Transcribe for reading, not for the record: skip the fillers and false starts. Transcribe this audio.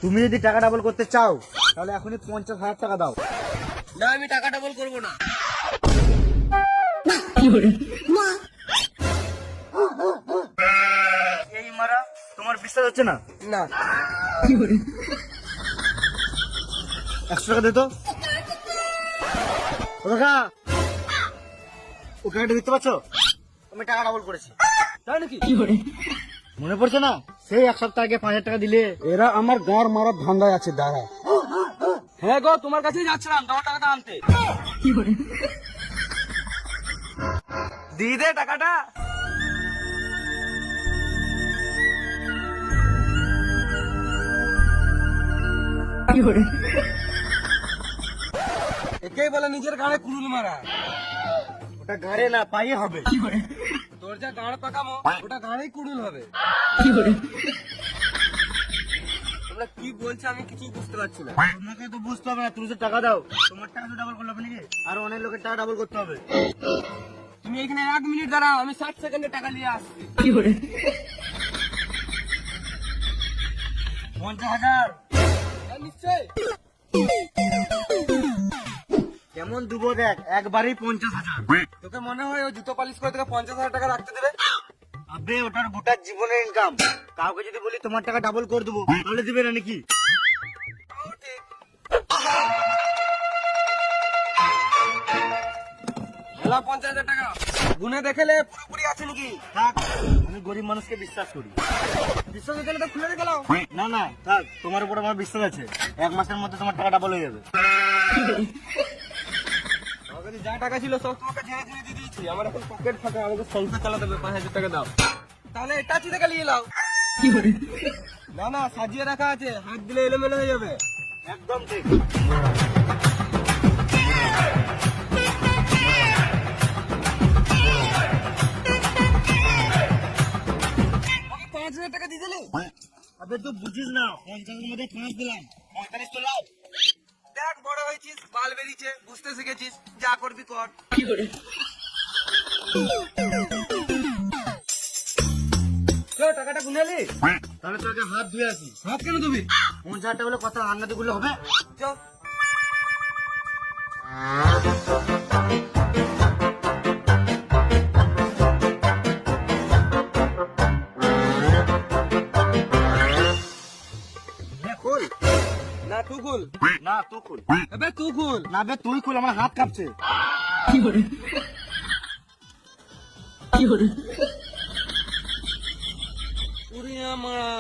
তুমি যদি টাকা ডাবল করতে চাও তাহলে এখনই 50,000 টাকা দাও। না আমি টাকা ডাবল করবো না। এই মারা তোমার বিশ্বাস হচ্ছে না? না 100 টাকা দে তো। ও কাকা, ও কাকাটা দেখতে পাচ্ছ? আমি টাকা ডাবল করেছি। তাই নাকি? মনে পড়ছে না? সেই 1 সপ্তাহ আগে 5,000 টাকা দিলে। এরা আমার গাঁর মারার ধান্দায় আছে, দাঁড়া। হ্যাঁ গো, তোমার কাছেই যাচ্ছিলাম তোমার টাকাটা আনতে। দিয়ে দে টাকাটা। একেই বলে নিজের গাড়ে কুড়ুল মারা। ওটা গাড়ে না পাইয়ে হবে। তোর যা গাড় পাকামো ওটা গাড়েই কুড়ুল হবে। তোমরা কি বলছো আমি কিছুই বুঝতে পারছি না। তোমাকে তো বুঝতে হবে না, তুমি তো টাকা দাও। তোমার টাকা তো ডাবল করলে হবে নাকি? আর অনেক লোকের টাকা ডাবল করতে হবে। তুমি এখানে 1 মিনিট দাঁড়াও, আমি 60 সেকেন্ডে টাকা নিয়ে আসছি। 50,000 হ্যাঁ, নিশ্চয়ই। কেমন দুবো দেখ, একবারই 50,000। তোকে মনে হয় ও জুতো পালিশ করে তোকে 50,000 টাকা রাখতে দেবে? আবে ওটার গোটা জীবনের ইনকাম। কাউকে যদি বলি তোমার টাকা ডাবল করে দেবো তাহলে দিবে না নাকি? তাও ঠিক। এলা 50,000 টাকা গুনে দেখলে পুরোপুরি আছে নাকি? থাক, আমি গরিব মানুষকে বিশ্বাস করি। বিশ্বাস হলে তো খুলে রেখে দাও। না না থাক, তোমার উপর আমার বিশ্বাস আছে। 1 মাসের মধ্যে তোমার টাকা ডাবল হয়ে যাবে। আমার কাছে যা টাকা ছিল সব তোমাকে ঝেড়ে ঝেড়ে দিয়ে দিয়েছি। আমার এখন পকেট ফাঁকা, আমাকে সংসার চালাতে হবে। 5,000 টাকা দাও। তাহলে এটা চিন্তা নিয়ে নাও। না না, সাজিয়ে রাখা আছে, হাত দিলে এলোমেলো হয়ে যাবে। একদম ঠিক। ওকে 5,000 টাকা দিয়ে দিলে? আবে তুই বুঝিস না, 50 এর মধ্যে 5 দিলাম, 45 তো লাও। দেখ বড় হয়েছিস, বাল বেরিয়েছে, বুঝতে শিখেছিস, যা করবি কর। চল, টাকাটা গুনালি। তাহলে তোকে হাত ধুয়ে আসি। হাত কেন ধুবি? 50,000 টাকা বলে কথা রান্না দিয়ে হবে? চল। খুল। না তুই খুল। না তুই খুল। এবে তুই খুল। না বে তুই খুল, আমার হাত কাঁপছে। উড়িয়া মারা।